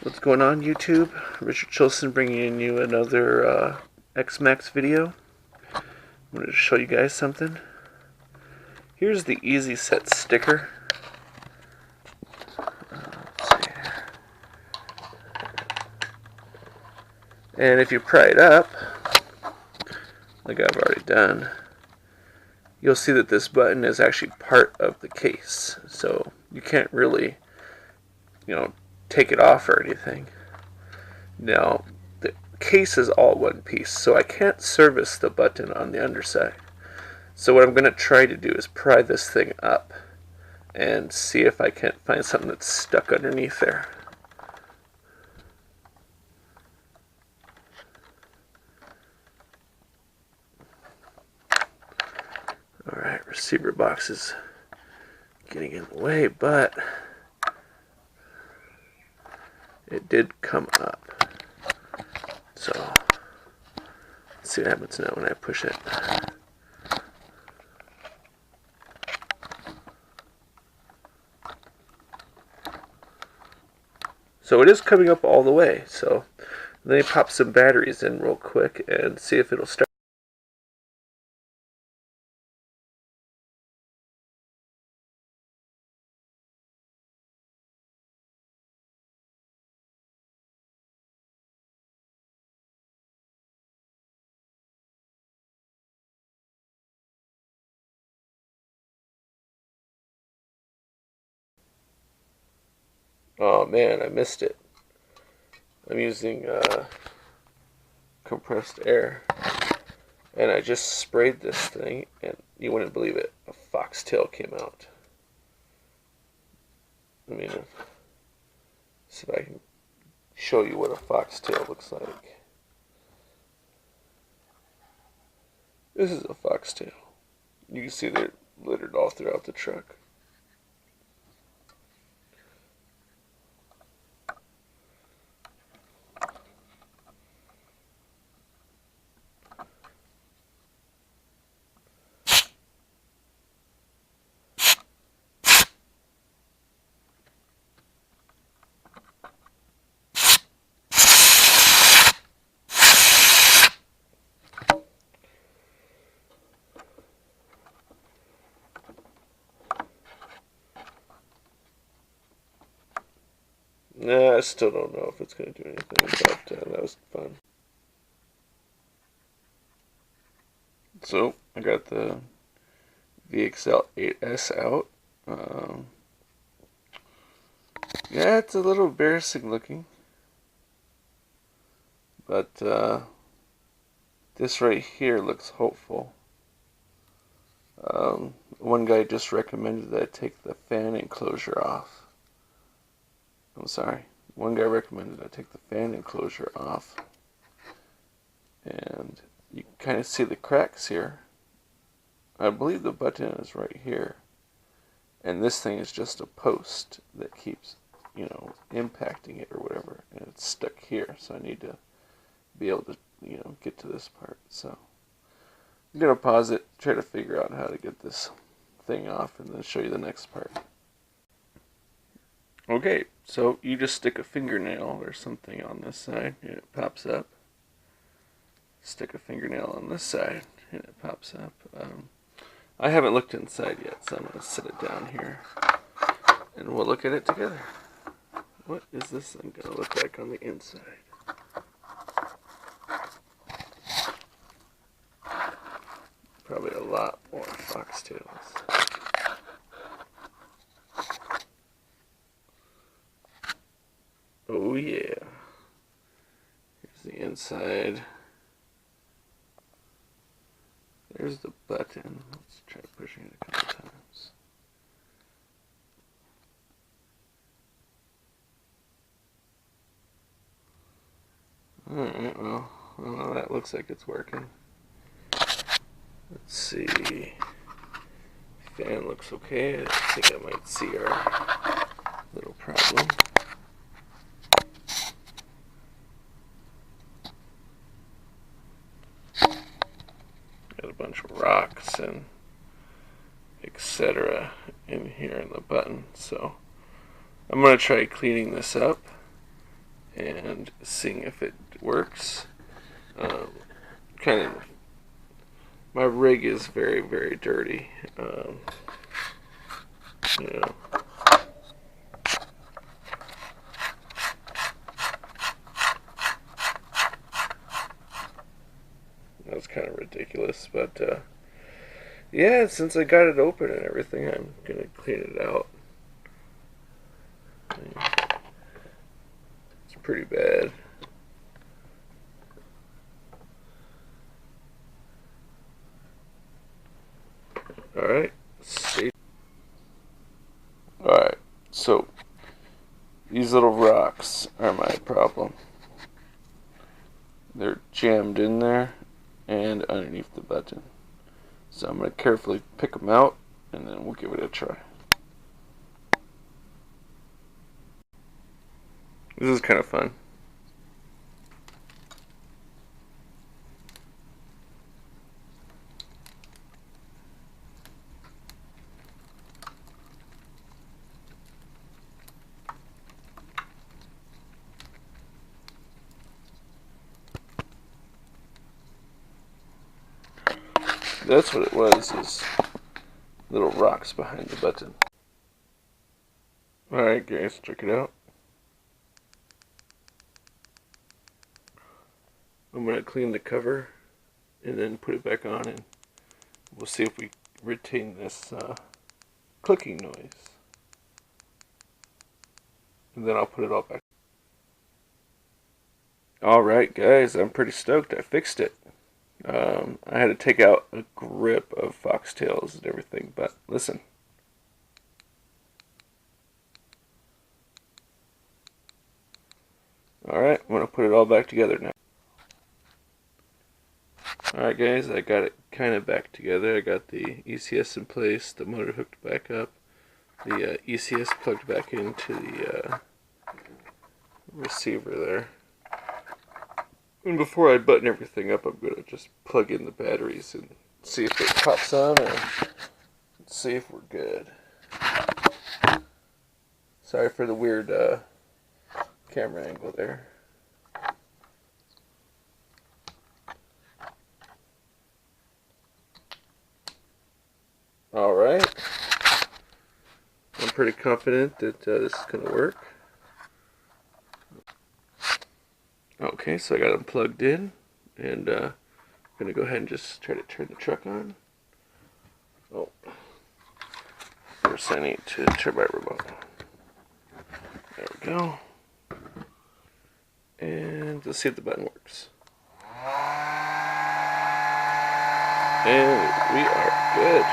What's going on, YouTube? Richard Chilson bringing you another X-Maxx video. I'm going to show you guys something. Here's the Easy Set sticker. Let's see. And if you pry it up, like I've already done, you'll see that this button is actually part of the case. So you can't really, take it off or anything. Now, the case is all one piece, so I can't service the button on the underside. So what I'm going to try to do is pry this thing up and see if I can't find something that's stuck underneath there. Alright, receiver box is getting in the way, but it did come up. So, let's see what happens now when I push it. So it is coming up all the way. So let me pop some batteries in real quick and see if it'll start. Oh man, I missed it. I'm using compressed air. And I just sprayed this thing, and you wouldn't believe it, a foxtail came out. I mean, see if I can show you what a foxtail looks like. This is a foxtail. You can see they're littered all throughout the truck. Nah, I still don't know if it's going to do anything, but that was fun. So, I got the VXL 8S out. Yeah, it's a little embarrassing looking. But this right here looks hopeful. One guy just recommended that I take the fan enclosure off. I'm sorry. One guy recommended I take the fan enclosure off. And you can kind of see the cracks here. I believe the button is right here. And this thing is just a post that keeps, impacting it or whatever. And it's stuck here. So I need to be able to, get to this part. So I'm going to pause it, try to figure out how to get this thing off, and then show you the next part. Okay, so you just stick a fingernail or something on this side, and it pops up. Stick a fingernail on this side, and it pops up. I haven't looked inside yet, so I'm going to set it down here, and we'll look at it together. What is this thing going to look like on the inside? Probably a lot more foxtails. Oh yeah. Here's the inside. There's the button. Let's try pushing it a couple times. Alright, well, that looks like it's working. Let's see. Fan looks okay. I think I might see our little problem. Got a bunch of rocks and etc. in here in the button. So I'm going to try cleaning this up and seeing if it works. Kind of, my rig is very, very dirty. You know. That's kind of ridiculous, but yeah, since I got it open and everything, I'm gonna clean it out. It's pretty bad. Alright, Alright, so these little rocks are my problem. They're jammed in there and underneath the button. So I'm going to carefully pick them out and then we'll give it a try. This is kind of fun. That's what it was, is little rocks behind the button. Alright guys, check it out. I'm going to clean the cover and then put it back on, and we'll see if we retain this clicking noise. And then I'll put it all back. Alright guys, I'm pretty stoked. I fixed it. I had to take out a grip of foxtails and everything, but listen. Alright, I'm going to put it all back together now. Alright guys, I got it kind of back together. I got the ECS in place, the motor hooked back up, the ECS plugged back into the receiver there. And before I button everything up, I'm going to just plug in the batteries and see if it pops on, or see if we're good. Sorry for the weird camera angle there. Alright. I'm pretty confident that this is going to work. Okay, so I got them plugged in, and I'm going to go ahead and just try to turn the truck on. Oh, first I need to turn my remote. There we go. And let's see if the button works. And we are good.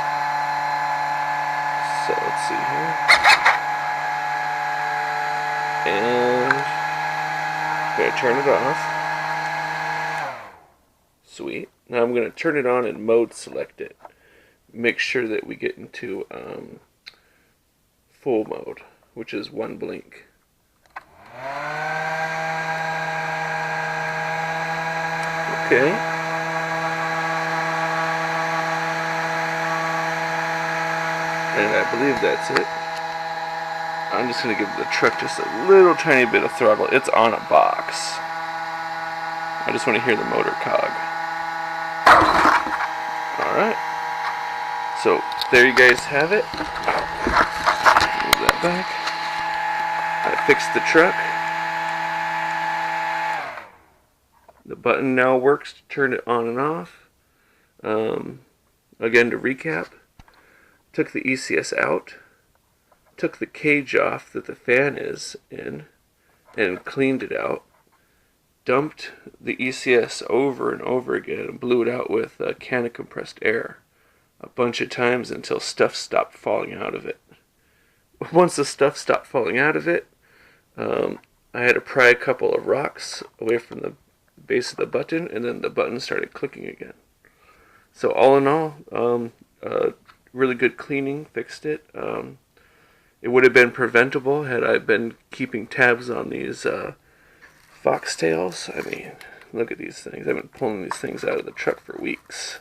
So let's see here. And I'm going to turn it off. Sweet. Now I'm going to turn it on and mode select it. Make sure that we get into full mode, which is one blink. Okay. And I believe that's it. I'm just going to give the truck just a little tiny bit of throttle. It's on a box. I just want to hear the motor cog. Alright. So, there you guys have it. Move that back. I fixed the truck. The button now works to turn it on and off. Again, to recap, took the ECS out. Took the cage off that the fan is in and cleaned it out, dumped the ECS over and over again and blew it out with a can of compressed air a bunch of times until stuff stopped falling out of it. Once the stuff stopped falling out of it, I had to pry a couple of rocks away from the base of the button, and then the button started clicking again. So all in all, really good cleaning, fixed it. It would have been preventable had I been keeping tabs on these foxtails. I mean, look at these things. I've been pulling these things out of the truck for weeks.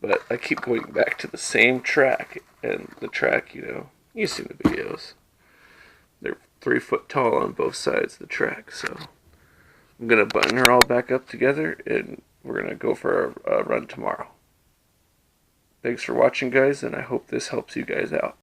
But I keep going back to the same track. And the track, you know, you've seen the videos. They're 3 foot tall on both sides of the track. So I'm going to button her all back up together, and we're going to go for a run tomorrow. Thanks for watching, guys, and I hope this helps you guys out.